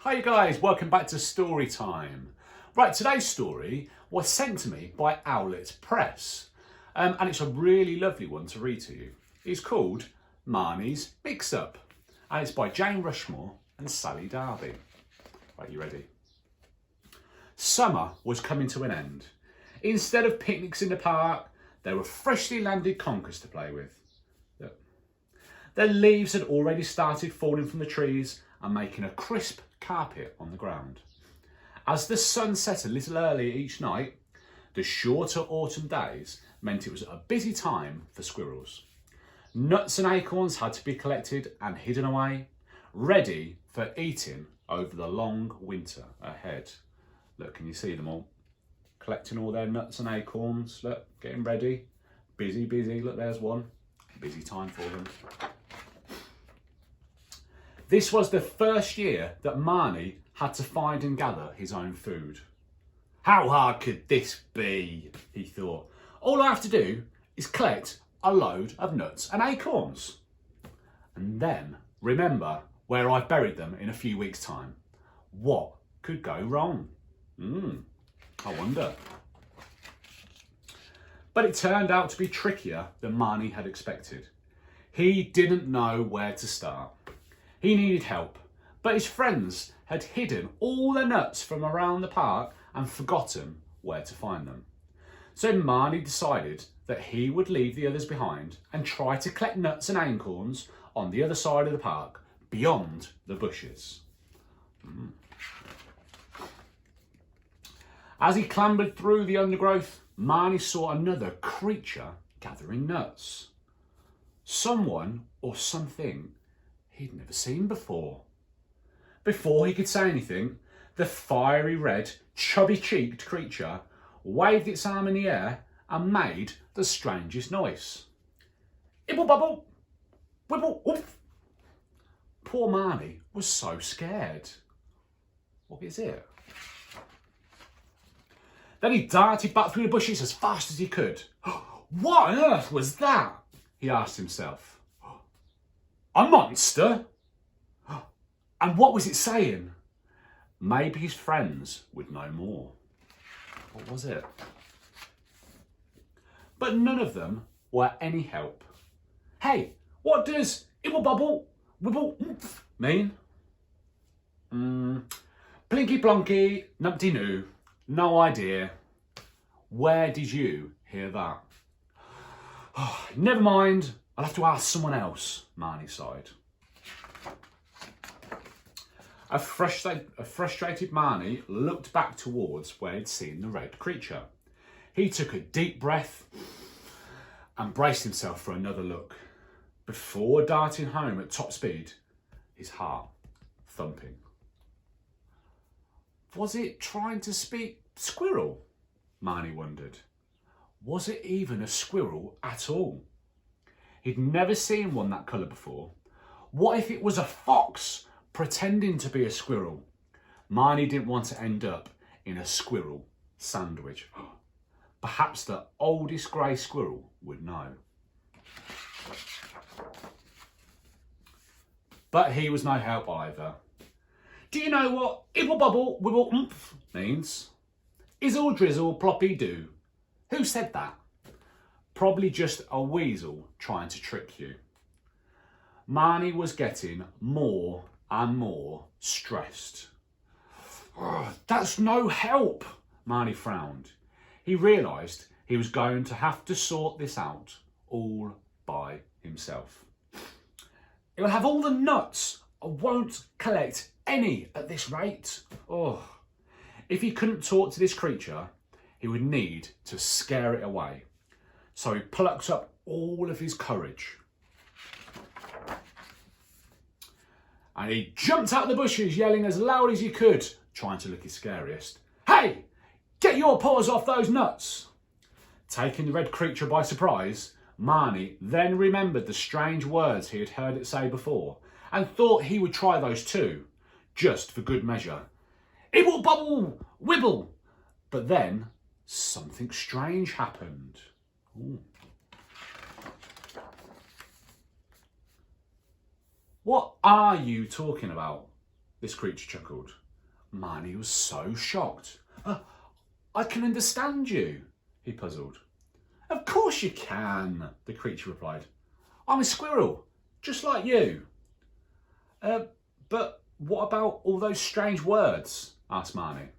Hi you guys, welcome back to Storytime. Right, today's story was sent to me by Owlet Press and it's a really lovely one to read to you. It's called Marney's Mix-Up and it's by Rushmore and Sally Darby. Right, you ready? Summer was coming to an end. Instead of picnics in the park, there were freshly landed conkers to play with. Look. The leaves had already started falling from the trees and making a crisp carpet on the ground. As the sun set a little earlier each night, the shorter autumn days meant it was a busy time for squirrels. Nuts and acorns had to be collected and hidden away, ready for eating over the long winter ahead. Look, can you see them all? Collecting all their nuts and acorns, look, getting ready. Busy, busy, look, there's one. Busy time for them. This was the first year that Marney had to find and gather his own food. How hard could this be, he thought. All I have to do is collect a load of nuts and acorns. And then remember where I've buried them in a few weeks' time. What could go wrong? I wonder. But it turned out to be trickier than Marney had expected. He didn't know where to start. He needed help, but his friends had hidden all the nuts from around the park and forgotten where to find them. So Marney decided that he would leave the others behind and try to collect nuts and acorns on the other side of the park, beyond the bushes. As he clambered through the undergrowth, Marney saw another creature gathering nuts. Someone or something he'd never seen before. Before he could say anything, the fiery red, chubby-cheeked creature waved its arm in the air and made the strangest noise. Ibble bubble, wibble oof. Poor Marney was so scared. What is it? Then he darted back through the bushes as fast as he could. What on earth was that? He asked himself. A monster? And what was it saying? Maybe his friends would know more. What was it? But none of them were any help. Hey, what does ibble bubble wibble oomph mean? Blinky blonky numpty noo. No idea. Where did you hear that? Oh, never mind. I'll have to ask someone else, Marney sighed. A frustrated Marney looked back towards where he'd seen the red creature. He took a deep breath and braced himself for another look, before darting home at top speed, his heart thumping. Was it trying to speak squirrel? Marney wondered. Was it even a squirrel at all? He'd never seen one that colour before. What if it was a fox pretending to be a squirrel? Marney didn't want to end up in a squirrel sandwich. Perhaps the oldest grey squirrel would know. But he was no help either. Do you know what ibble bubble wibble oomph means? Izzle drizzle ploppy doo. Who said that? Probably just a weasel trying to trick you. Marney was getting more and more stressed. That's no help, Marney frowned. He realised he was going to have to sort this out all by himself. He'll have all the nuts. I won't collect any at this rate. If he couldn't talk to this creature, he would need to scare it away. So he plucked up all of his courage. And he jumped out of the bushes, yelling as loud as he could, trying to look his scariest. Hey, get your paws off those nuts! Taking the red creature by surprise, Marney then remembered the strange words he had heard it say before and thought he would try those too, just for good measure. Ibble bubble wibble! But then something strange happened. Ooh. What are you talking about? this creature chuckled. Marney was so shocked. I can understand you, he puzzled. Of course you can, the creature replied. I'm a squirrel, just like you. But what about all those strange words? Asked Marney.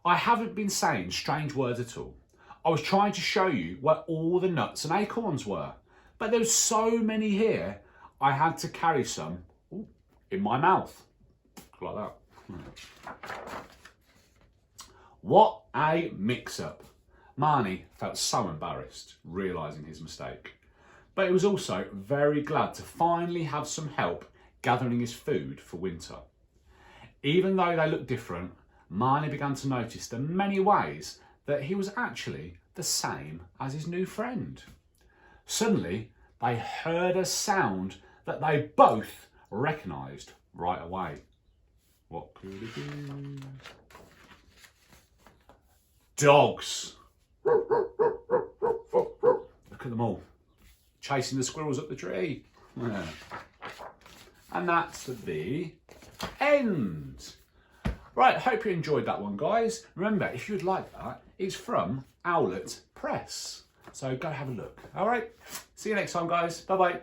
I haven't been saying strange words at all. I was trying to show you where all the nuts and acorns were, but there were so many here, I had to carry some in my mouth. Like that. What a mix-up. Marney felt so embarrassed, realising his mistake. But he was also very glad to finally have some help gathering his food for winter. Even though they looked different, Marney began to notice the many ways that he was actually the same as his new friend. Suddenly, they heard a sound that they both recognised right away. What could it be? Dogs. Look at them all, chasing the squirrels up the tree. Yeah. And that's the end. Right, hope you enjoyed that one, guys. Remember, if you'd like that, it's from Owlet Press. So go have a look. All right, see you next time, guys. Bye-bye.